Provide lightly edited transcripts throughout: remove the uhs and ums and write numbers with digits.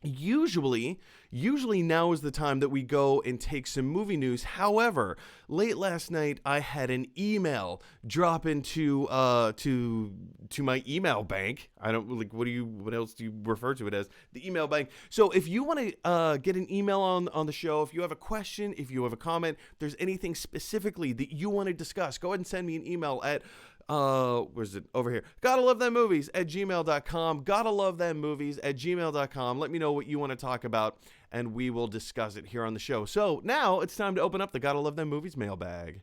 Usually now is the time that we go and take some movie news. However, late last night I had an email drop into to my email bank. I don't like what else do you refer to it as? The email bank. So if you want to get an email on the show, if you have a question, if you have a comment, if there's anything specifically that you want to discuss, go ahead and send me an email at where's it over here? Gotta love them movies at gmail.com. Gotta love them movies at gmail.com. Let me know what you want to talk about and we will discuss it here on the show. So now it's time to open up the Gotta Love Them Movies mailbag.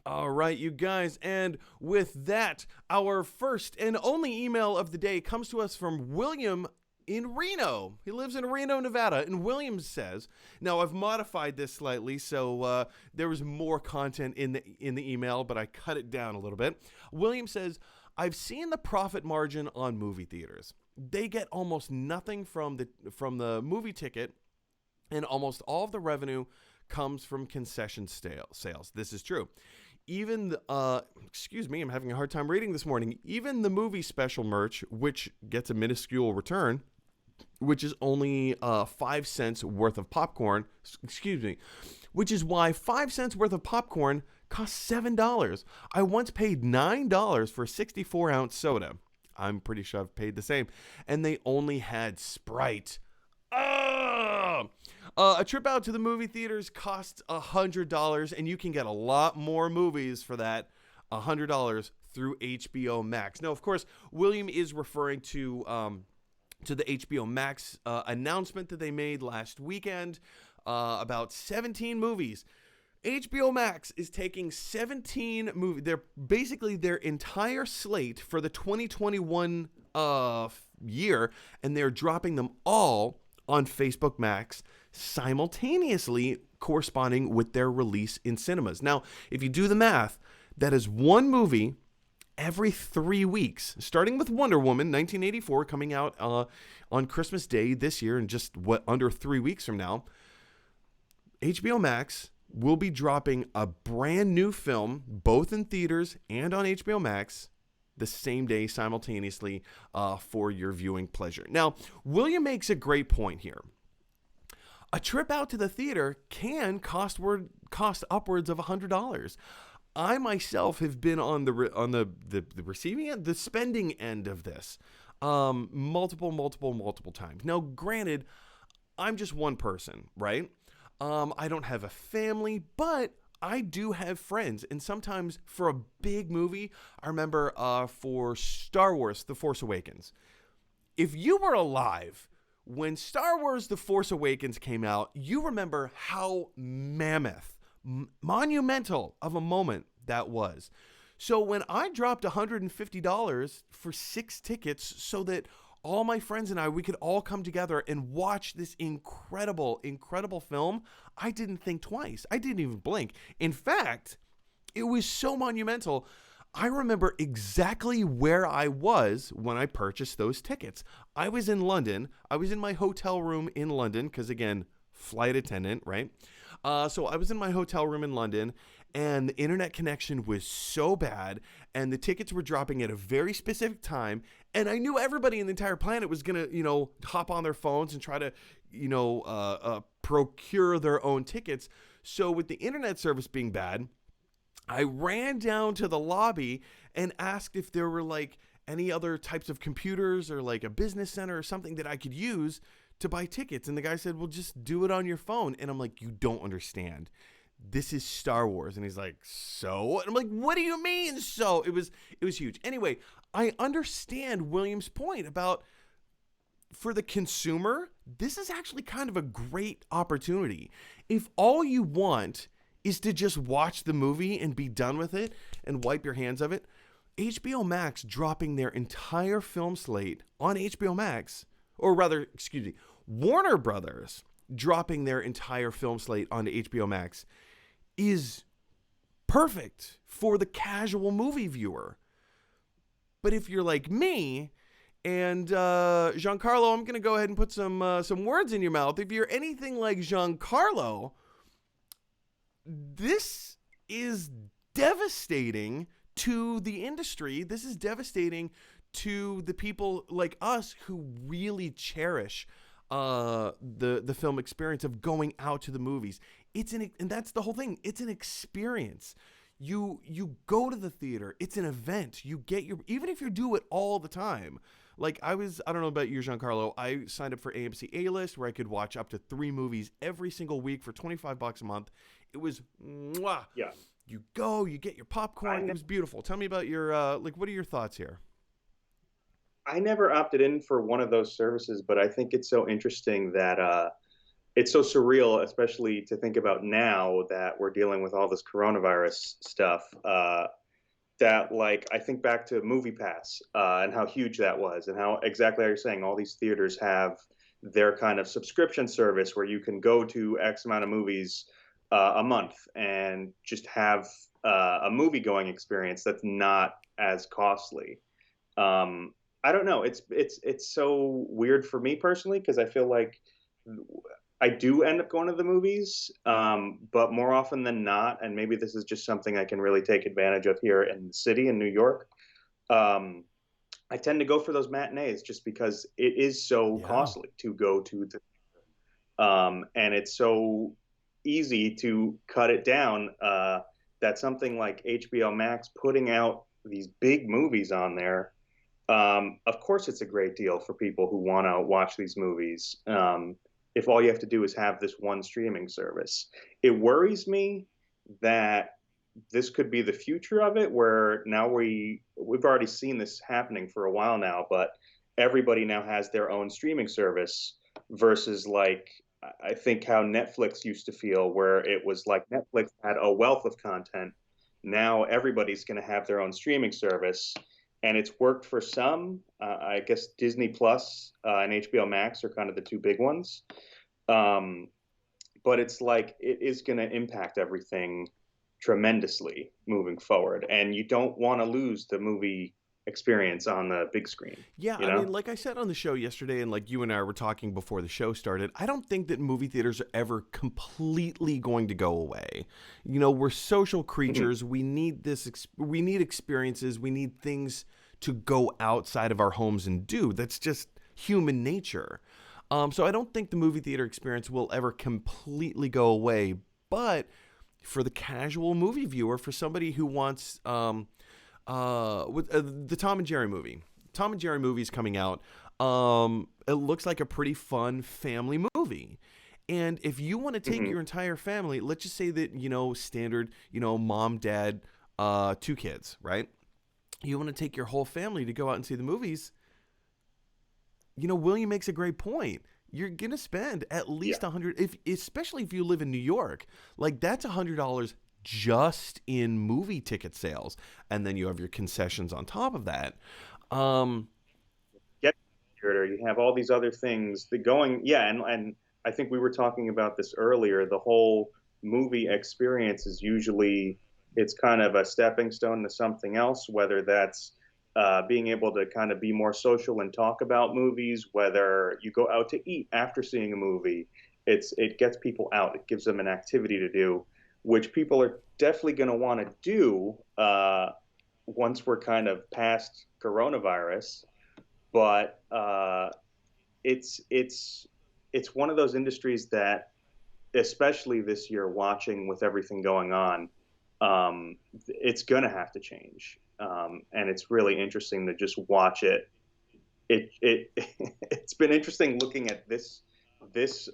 All right, you guys, and with that, our first and only email of the day comes to us from William in Reno. He lives in Reno, Nevada, and William says, now I've modified this slightly, so there was more content in the email, but I cut it down a little bit. William says, I've seen the profit margin on movie theaters. They get almost nothing from the movie ticket, and almost all of the revenue comes from concession sales. This is true. Even, excuse me, I'm having a hard time reading this morning. Even the movie special merch, which gets a minuscule return, which is only 5 cents worth of popcorn, excuse me, which is why 5 cents worth of popcorn costs $7. I once paid $9 for a 64-ounce soda. I'm pretty sure I've paid the same. And they only had Sprite. A trip out to the movie theaters costs $100, and you can get a lot more movies for that $100 through HBO Max. Now, of course, William is referring to the HBO Max announcement that they made last weekend about 17 movies. HBO Max is taking 17 movies. They're basically their entire slate for the 2021 year, and they're dropping them all on Facebook Max simultaneously corresponding with their release in cinemas. Now, if you do the math, that is one movie every 3 weeks, starting with Wonder Woman 1984 coming out on Christmas Day this year in just under 3 weeks from now. HBO Max will be dropping a brand new film both in theaters and on HBO Max the same day simultaneously for your viewing pleasure. Now, William makes a great point here. A trip out to the theater can cost upwards of $100. I myself have been on the receiving end, the spending end of this, multiple times. Now, granted, I'm just one person, right? I don't have a family, but I do have friends, and sometimes for a big movie, I remember for Star Wars: The Force Awakens. If you were alive when Star Wars: The Force Awakens came out, you remember how mammoth, monumental of a moment that was. So when I dropped $150 for 6 tickets so that all my friends and we could all come together and watch this incredible film, I didn't think twice. I didn't even blink. In fact, it was so monumental. I remember exactly where I was when I purchased those tickets. I was in London. I was in my hotel room in London because, again, flight attendant, right? So I was in my hotel room in London, and the internet connection was so bad, and the tickets were dropping at a very specific time, and I knew everybody in the entire planet was going to, hop on their phones and try to, procure their own tickets. So with the internet service being bad, I ran down to the lobby and asked if there were any other types of computers or a business center or something that I could use to buy tickets. And the guy said, well, just do it on your phone. And I'm like, you don't understand. This is Star Wars. And he's like, so? And I'm like, what do you mean so? It was huge. Anyway, I understand William's point about, for the consumer, this is actually kind of a great opportunity. If all you want is to just watch the movie and be done with it and wipe your hands of it, HBO Max dropping their entire film slate on HBO Max, or rather, excuse me, Warner Brothers dropping their entire film slate onto HBO Max is perfect for the casual movie viewer. But if you're like me And Giancarlo, I'm going to go ahead and put some words in your mouth. If you're anything like Giancarlo, this is devastating to the industry. This is devastating to the people like us who really cherish the film experience of going out to the movies. And that's the whole thing. It's an experience. You go to the theater. It's an event. You get even if you do it all the time. Like I don't know about you, Giancarlo. I signed up for AMC A-List where I could watch up to 3 movies every single week for $25 a month. It was mwah. Yeah. You go, you get your popcorn. It was beautiful. Tell me about your what are your thoughts here? I never opted in for one of those services, but I think it's so interesting that it's so surreal, especially to think about now that we're dealing with all this coronavirus stuff. That like I think back to MoviePass and how huge that was, and how exactly how you're saying all these theaters have their kind of subscription service where you can go to X amount of movies a month and just have a movie going experience that's not as costly. I don't know. It's so weird for me personally because I feel like I do end up going to the movies, but more often than not, and maybe this is just something I can really take advantage of here in the city in New York. Um, I tend to go for those matinees just because it is so costly to go to and it's so easy to cut it down. That something like HBO Max putting out these big movies on there. Of course, it's a great deal for people who want to watch these movies. If all you have to do is have this one streaming service, it worries me that this could be the future of it, where now we've already seen this happening for a while now, but everybody now has their own streaming service versus like I think how Netflix used to feel, where it was like Netflix had a wealth of content. Now everybody's going to have their own streaming service, and it's worked for some. I guess Disney Plus and HBO Max are kind of the two big ones. But it's like it is going to impact everything tremendously moving forward, and you don't want to lose the movie experience on the big screen. Yeah, you I know? mean, like I said on the show yesterday, and like you and I were talking before the show started, I don't think that movie theaters are ever completely going to go away. You know, we're social creatures. We need we need experiences. We need things to go outside of our homes and do. That's just human nature. So I don't think the movie theater experience will ever completely go away. But for the casual movie viewer, for somebody who wants with the Tom and Jerry movie. Tom and Jerry movie is coming out. It looks like a pretty fun family movie. And if you want to take your entire family, let's just say that, standard, mom, dad, 2 kids, right? You want to take your whole family to go out and see the movies. William makes a great point. You're going to spend at least $100, especially if you live in New York. Like, that's $100 just in movie ticket sales. And then you have your concessions on top of that. You have all these other things that going, and I think we were talking about this earlier. The whole movie experience is usually, it's kind of a stepping stone to something else, whether that's being able to kind of be more social and talk about movies, whether you go out to eat after seeing a movie. It gets people out. It gives them an activity to do, which people are definitely going to want to do once we're kind of past coronavirus. But it's one of those industries that, especially this year, watching with everything going on, it's going to have to change. And it's really interesting to just watch it. It's been interesting looking at this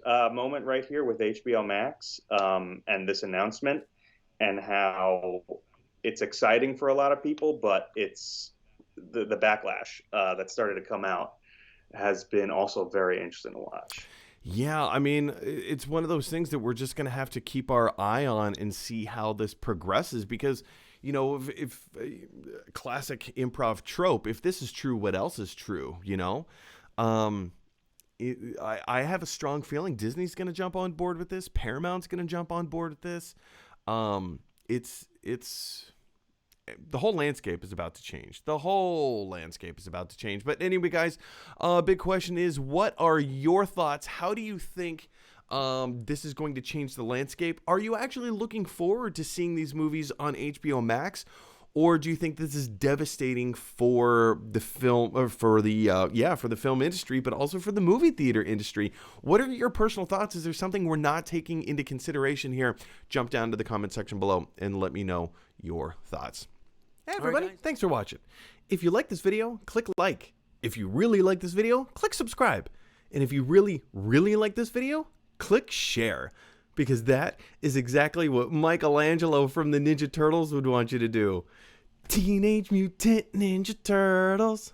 moment right here with HBO Max and this announcement, and how it's exciting for a lot of people, but it's the backlash that started to come out has been also very interesting to watch. Yeah, I mean, it's one of those things that we're just going to have to keep our eye on and see how this progresses, because, if classic improv trope, if this is true, what else is true, I have a strong feeling Disney's going to jump on board with this. Paramount's going to jump on board with this. the whole landscape is about to change. The whole landscape is about to change. But anyway, guys, big question is, what are your thoughts? How do you think this is going to change the landscape? Are you actually looking forward to seeing these movies on HBO Max? Or do you think this is devastating for the film, or for the for the film industry, but also for the movie theater industry? What are your personal thoughts? Is there something we're not taking into consideration here? Jump down to the comment section below and let me know your thoughts. Hey everybody, thanks for watching. If you like this video, click like. If you really like this video, click subscribe. And if you really, really like this video, click share. Because that is exactly what Michelangelo from the Ninja Turtles would want you to do. Teenage Mutant Ninja Turtles.